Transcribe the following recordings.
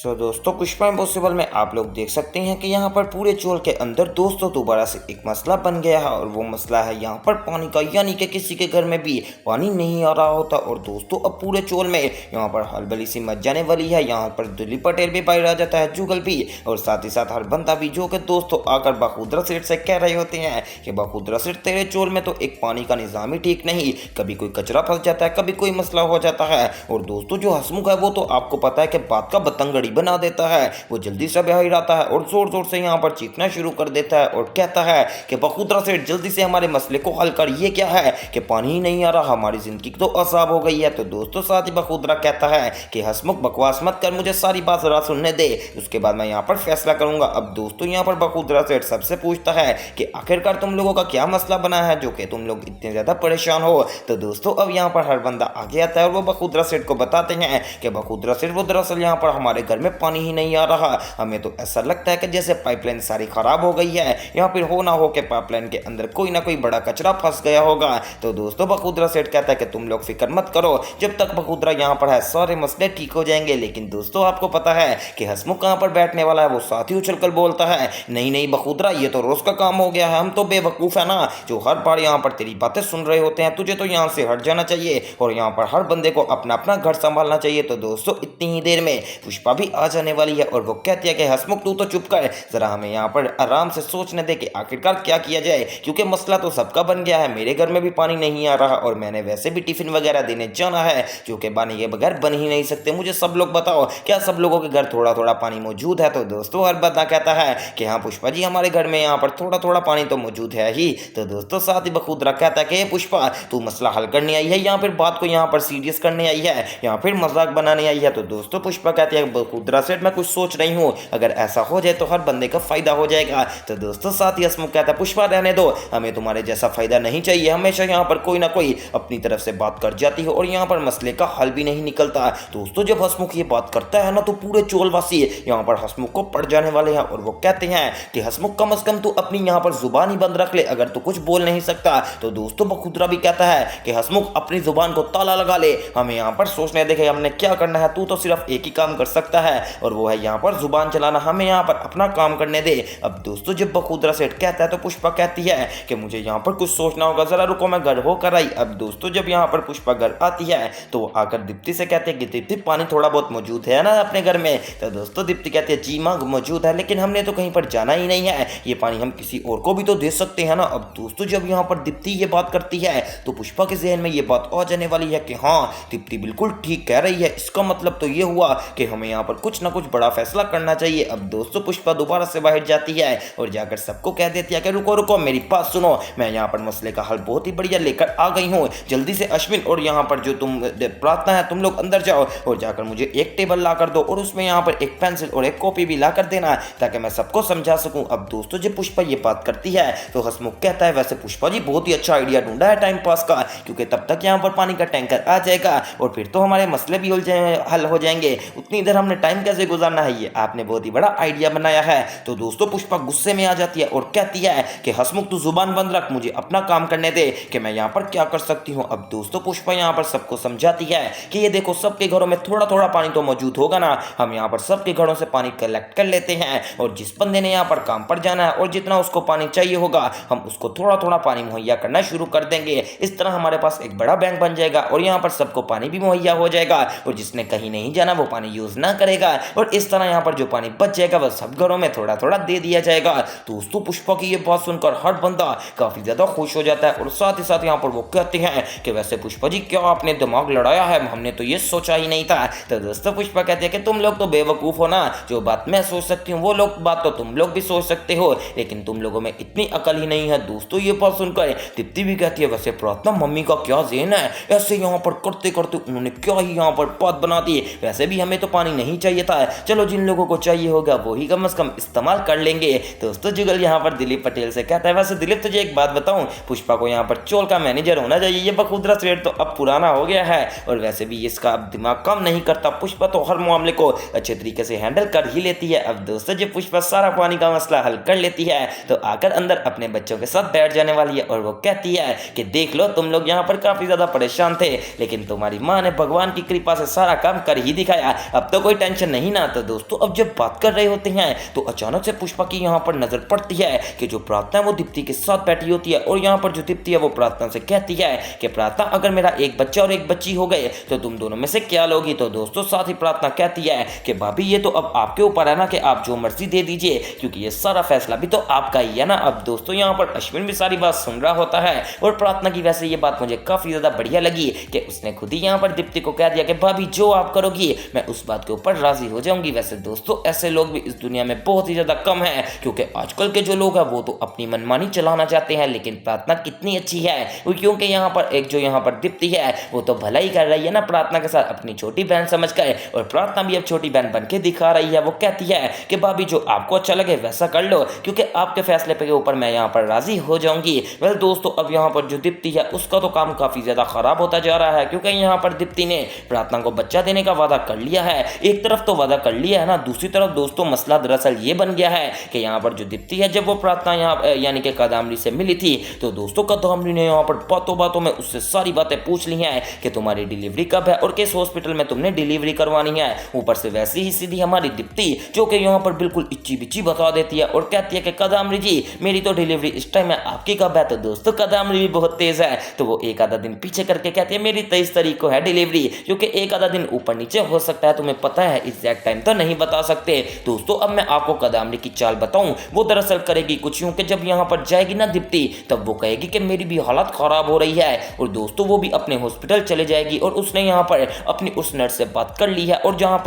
सो दोस्तों पुष्पा इम्पॉसिबल में आप लोग देख सकते हैं कि यहाँ पर पूरे चोल के अंदर दोस्तों दोबारा से एक मसला बन गया है और वो मसला है यहाँ पर पानी का, यानी कि किसी के घर में भी पानी नहीं आ रहा होता। और दोस्तों अब पूरे चोल में यहाँ पर हलबली सी मच जाने वाली है। यहाँ पर दिलीप पटेल भी बाहर आ जाता है, जुगल भी, और साथ ही साथ हर बंदा भी, जो कि दोस्तों आकर बखुदरा सेठ से कह रहे होते हैं कि बखुदरा सेठ तेरे चोल में तो एक पानी का निज़ाम ही ठीक नहीं, कभी कोई कचरा फंस जाता है, कभी कोई मसला हो जाता है। और दोस्तों जो हसमुख है वो तो आपको पता है कि बात का बतंगड़ बना देता है। वो जल्दी से बाहर आता है और जोर जोर से यहाँ पर चीखना शुरू कर देता है और कहता है कि बखुदरा सेठ जल्दी से हमारे मसले को हल कर। ये क्या है कि पानी ही नहीं आ रहा, हमारी जिंदगी तो असाब हो गई है। तो दोस्तों साथ ही बखुदरा कहता है कि हसमुख बकवास मत कर, मुझे सारी बात जरा सुनने दे, उसके बाद मैं यहाँ पर फैसला करूंगा। अब दोस्तों यहाँ पर बखुदरा सेठ सबसे पूछता है कि आखिरकार तुम लोगों का क्या मसला बना है जो कि तुम लोग इतने ज्यादा परेशान हो। तो दोस्तों अब यहाँ पर हर बंदा आगे आता है और वो बखुदरा सेठ को बताते हैं कि बखुदरा सेठ वो दरअसल यहाँ पर हमारे घर में पानी ही नहीं आ रहा, हमें तो ऐसा लगता है कि जैसे पाइपलाइन सारी खराब हो गई है, या फिर हो ना हो कि पाइपलाइन के अंदर कोई ना कोई बड़ा कचरा फंस गया होगा। तो दोस्तों बखुदरा सेठ कहता है कि तुम लोग फिक्र मत करो, जब तक बखुदरा यहाँ पर है सारे मसले ठीक हो जाएंगे। लेकिन दोस्तों आपको पता है कि हसमुख कहाँ पर बैठने वाला है, वो साथ ही उछलकर बोलता है नहीं नहीं बखुदरा, ये तो रोज का काम हो गया है, हम तो बेवकूफ़ है ना जो हर बार यहाँ पर तेरी बातें सुन रहे होते हैं, तुझे तो यहाँ से हट जाना चाहिए और यहाँ पर हर बंदे को अपना अपना घर संभालना चाहिए। तो दोस्तों इतनी ही देर में पुष्पा भी आ जाने वाली है और वो कहती है कि हसमुख तू तो चुप कर, जरा हमें यहाँ पर आराम से सोचने दे कि आखिरकार क्या किया जाए, क्योंकि मसला तो सबका बन गया है। मेरे घर में भी पानी नहीं आ रहा और मैंने वैसे भी टिफिन वगैरह देने जाना है जो कि पानी के बगैर बन ही नहीं सकते। मुझे सब लोग बताओ क्या सब लोगों के घर थोड़ा थोड़ा पानी मौजूद है। तो दोस्तों हर बंदा कहता है कि हाँ पुष्पा जी हमारे घर में यहाँ पर थोड़ा थोड़ा पानी तो मौजूद है ही। तो दोस्तों साथ ही बखुदरा कहता है कि पुष्पा तू मसला हल करने आई है या फिर बात को यहाँ पर सीरियस करने आई है या फिर मजाक बनाने आई है। तो दोस्तों पुष्पा कहती है बखुदरा सेठ मैं कुछ सोच रही हूँ, अगर ऐसा हो जाए तो हर बंदे का फायदा हो जाएगा। तो दोस्तों साथ ही हसमुख कहता है पुष्पा रहने दो, हमें तुम्हारे जैसा फायदा नहीं चाहिए, हमेशा यहाँ पर कोई ना कोई अपनी तरफ से बात कर जाती है और यहाँ पर मसले का हल भी नहीं निकलता। दोस्तों जब हसमुख ये बात करता है ना तो पूरे चोलवासी यहाँ पर हसमुख को पड़ जाने वाले हैं और वो कहते हैं कि हसमुख कम से कम तू अपनी यहाँ पर जुबान ही बंद रख ले, अगर तू कुछ बोल नहीं सकता। तो दोस्तों बखुदरा भी कहता है कि हसमुख अपनी जुबान को ताला लगा ले, हमें यहाँ पर सोचने देखे हमने क्या करना है, तू तो सिर्फ एक ही काम कर सकता है और वो है यहाँ पर जुबान चलाना, हमें यहाँ पर अपना काम करने दे। अब दोस्तों जब बखुदरा सेठ कहता है तो पुष्पा कहती है कि मुझे यहाँ पर कुछ सोचना होगा, जरा रुको मैं घर होकर आई। अब दोस्तों जब यहाँ पर पुष्पा घर आती है तो वो आकर दीप्ति से कहते हैं कि दीप्ति पानी थोड़ा बहुत मौजूद है ना अपने घर में। तो दोस्तों दीप्ति कहती है जी माँ मौजूद है, लेकिन हमने तो कहीं पर जाना ही नहीं है, ये पानी हम किसी और को भी तो दे सकते हैं ना। अब दोस्तों जब यहाँ पर दीप्ति ये बात करती है तो पुष्पा के जहन में ये बात आ जाने वाली है कि हाँ दीप्ति बिल्कुल ठीक कह रही है, इसका मतलब तो ये हुआ कि हमें यहाँ पर कुछ ना कुछ बड़ा फैसला करना चाहिए। अब दोस्तों पुष्पा दोबारा से बाहर जाती है और जाकर सबको कह देती है कि रुको रुको मेरी बात सुनो, मैं यहाँ पर मसले का हल बहुत ही बढ़िया लेकर आ गई हूँ, जल्दी से अश्विन और यहाँ पर जो तुम प्रार्थना है तुम लोग अंदर जाओ और जाकर मुझे एक टेबल ला कर दो और उसमें यहाँ पर एक पेंसिल और एक कॉपी भी ला कर देना ताकि मैं सबको समझा सकूँ। अब दोस्तों जब पुष्पा ये बात करती है तो हसमुख कहता है वैसे पुष्पा जी बहुत ही अच्छा आइडिया ढूंढा है टाइम पास का, क्योंकि तब तक यहाँ पर पानी का टैंकर आ जाएगा और फिर तो हमारे मसले भी हल हो जाएंगे, उतनी देर हमने टाइम कैसे गुजारना है, ये आपने बहुत ही बड़ा आइडिया बनाया है। तो दोस्तों पुष्पा गुस्से में आ जाती है और कहती है कि हसमुख तू जुबान बंद रख, मुझे अपना काम करने दे कि मैं यहाँ पर क्या कर सकती हूँ। अब दोस्तों पुष्पा यहाँ पर सबको समझाती है कि ये देखो सबके घरों में थोड़ा थोड़ा पानी तो मौजूद होगा ना, हम यहाँ पर सबके घरों से पानी कलेक्ट कर लेते हैं और जिस बंदे ने यहाँ पर काम पर जाना है और जितना उसको पानी चाहिए होगा हम उसको थोड़ा थोड़ा पानी मुहैया करना शुरू कर देंगे। इस तरह हमारे पास एक बड़ा बैंक बन जाएगा और यहाँ पर सबको पानी भी मुहैया हो जाएगा और जिसने कहीं नहीं जाना वो पानी यूज ना करेगा और इस तरह यहाँ पर जो पानी बच जाएगा वह सब घरों में थोड़ा थोड़ा दे दिया जाएगा। दोस्तों पुष्पा की ये बात सुनकर हर बंदा काफी ज्यादा खुश हो जाता है और साथ ही साथ यहाँ पर वो कहते हैं कि वैसे पुष्पा जी क्या आपने दिमाग लड़ाया है, हमने तो ये सोचा ही नहीं था। तो दोस्तों पुष्पा कहते हैं कि तुम लोग तो बेवकूफ हो ना, जो बात मैं सोच सकती हूँ वो लोग बात तो तुम लोग भी सोच सकते हो, लेकिन तुम लोगों में इतनी अकल ही नहीं है। दोस्तों ये बात सुनकर दीप्ति भी कहती है वैसे प्रार्थना मम्मी का क्या ज़हन है, ऐसे यहाँ पर करते करते उन्होंने क्या ही यहाँ पर बात बना दी, वैसे भी हमें तो पानी नहीं चाहिए था, चलो जिन लोगों को चाहिए होगा वो ही कम से कम इस्तेमाल कर लेंगे। दोस्तों जुगल यहाँ पर दिलीप पटेल से कहता है वैसे दिलीप तुझे एक बात बताऊं, पुष्पा को यहाँ पर चोल का मैनेजर होना चाहिए, ये बखुदरा सेठ तो अब पुराना हो गया है और वैसे भी इसका अब दिमाग काम नहीं करता, पुष्पा तो हर मामले को अच्छे तरीके से हैंडल कर ही लेती है। अब दोस्तों जब पुष्पा सारा पानी का मसला हल कर लेती है तो आकर अंदर अपने बच्चों के साथ बैठ जाने वाली है और वो कहती है कि देख लो तुम लोग यहाँ पर काफी ज्यादा परेशान थे, लेकिन तुम्हारी माँ ने भगवान की कृपा से सारा काम कर ही दिखाया, अब तो कोई टेंशन टेंशन नहीं ना आता दोस्तों। अब जब बात कर रहे होते हैं तो अचानक से पुष्पा की यहाँ पर नजर पड़ती है कि जो प्रार्थना है वो दीप्ति के साथ बैठी होती है और यहाँ पर जो दीप्ति है वो प्रार्थना से कहती है कि प्रार्थना अगर मेरा एक बच्चा और एक बच्ची हो गए तो तुम दोनों में से क्या लोगी। तो दोस्तों साथ ही प्रार्थना कहती है कि भाभी ये तो अब आपके ऊपर है ना कि आप जो मर्जी दे दीजिए, क्योंकि ये सारा फैसला भी तो आपका ही है ना। अब दोस्तों यहाँ पर अश्विन भी सारी बात सुन रहा होता है और प्रार्थना की वैसे ये बात मुझे काफी ज्यादा बढ़िया लगी कि उसने खुद ही यहाँ पर दीप्ति को कह दिया कि भाभी जो आप करोगी मैं उस बात के ऊपर राजी हो जाऊंगी। वैसे दोस्तों ऐसे लोग भी इस दुनिया में बहुत ही ज्यादा कम है, क्योंकि आजकल के जो लोग हैं वो तो अपनी मनमानी चलाना चाहते हैं। लेकिन प्रार्थना कितनी अच्छी है, क्योंकि यहाँ पर एक जो यहाँ पर दीप्ति है वो तो भला ही कर रही है ना प्रार्थना के साथ, अपनी छोटी बहन समझकर। और प्रार्थना भी अब छोटी बहन बन के दिखा रही है। वो कहती है कि भाभी जो आपको अच्छा लगे वैसा कर लो, क्योंकि आपके फैसले के ऊपर मैं यहाँ पर राजी हो जाऊंगी। वेल दोस्तों अब यहाँ पर जो दीप्ति है उसका तो काम काफी ज्यादा खराब होता जा रहा है, क्योंकि यहाँ पर दीप्ति ने प्रार्थना को बच्चा देने का वादा कर लिया है। एक तरफ तो वादा कर लिया है ना, दूसरी तरफ दोस्तों मसला दरअसल ये बन गया है कि यहाँ पर जो दीप्ति है जब वो प्रार्थना यहाँ यानी कि कदामरी से मिली थी तो दोस्तों कदामरी ने यहाँ पर बातों बातों में उससे सारी बातें पूछ ली हैं कि तुम्हारी डिलीवरी कब है और किस हॉस्पिटल में तुमने डिलीवरी करवानी है। ऊपर से वैसी ही सीधी हमारी दीप्ति जो कि यहाँ पर बिल्कुल इच्ची बिच्ची बता देती है और कहती है कि कदामरी जी मेरी तो डिलीवरी इस टाइम है, आपकी कब है। तो दोस्तों कदामरी भी बहुत तेज है, तो वो एक आधा दिन पीछे करके कहती है मेरी 23 तारीख को है डिलीवरी, क्योंकि एक आधा दिन ऊपर नीचे हो सकता है, तुम्हें पता है एग्जैक्ट टाइम तो नहीं बता सकते। दोस्तों अब मैं आपको कदामरी की चाल बताऊं, वो दरअसल करेगी कुछ यूं कि जब यहाँ पर जाएगी ना दीप्ति तब वो कहेगी कि मेरी भी हालत खराब हो रही है, और दोस्तों वो भी अपने हॉस्पिटल चले जाएगी और उसने यहाँ पर अपनी उस नर्स से बात कर ली है और जहाँ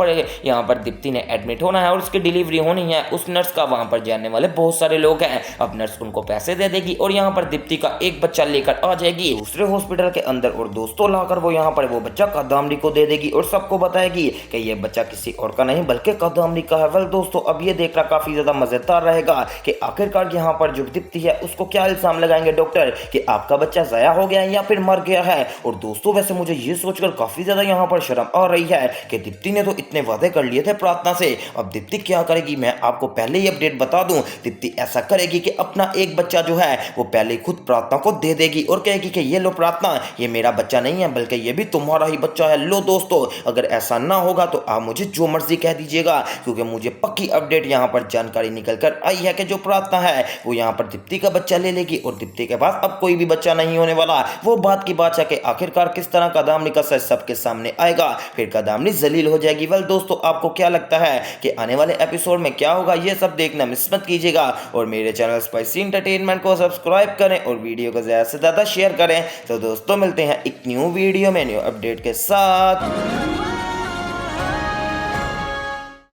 पर दीप्ति ने एडमिट होना है और उसकी डिलीवरी होनी है, उस नर्स का वहाँ पर जानने वाले बहुत सारे लोग हैं। अब नर्स उनको पैसे दे देगी और यहाँ पर दीप्ति का एक बच्चा लेकर आ जाएगी दूसरे हॉस्पिटल के अंदर, और दोस्तों लाकर वो यहाँ पर वो बच्चा कदामरी को दे देगी और सबको बताएगी कि ये बच्चा किसी और का नहीं बल्कि कदामरी का है। वेल दोस्तों अब ये देखना काफी ज्यादा मजेदार रहेगा कि आखिरकार यहाँ पर जो दीप्ति है उसको क्या इल्जाम लगाएंगे डॉक्टर कि आपका बच्चा ज़ाया हो गया है या फिर मर गया है। और दोस्तों वैसे मुझे ये सोचकर काफी ज्यादा यहाँ पर शर्म आ रही है कि दीप्ति ने तो इतने वादे कर लिए थे प्रार्थना से, अब दीप्ति क्या करेगी मैं आपको पहले ही अपडेट बता दूं। दीप्ति ऐसा करेगी कि अपना एक बच्चा जो है वो पहले खुद प्रार्थना को दे देगी और कहेगी कि ये लो प्रार्थना ये मेरा बच्चा नहीं है बल्कि ये भी तुम्हारा ही बच्चा है। लो दोस्तों अगर ऐसा ना होगा तो आप मुझे जो मर्जी कह दीजिएगा, क्योंकि मुझे पक्की अपडेट यहाँ पर जानकारी निकल कर आई है कि जो प्रार्थना है वो यहाँ पर दीप्ति का बच्चा ले लेगी और दीप्ति के पास अब कोई भी बच्चा नहीं होने वाला। वो बात की बात है कि आखिरकार किस तरह कदामनी का सच सबके सामने आएगा, फिर कदामनी जलील हो जाएगी। वेल दोस्तों आपको क्या लगता है कि आने वाले एपिसोड में क्या होगा, ये सब देखना मिस मत कीजिएगा और मेरे चैनल स्पाइसी एंटरटेनमेंट को सब्सक्राइब करें और वीडियो को ज्यादा से ज्यादा शेयर करें। तो दोस्तों मिलते हैं एक न्यू वीडियो में न्यू अपडेट के साथ।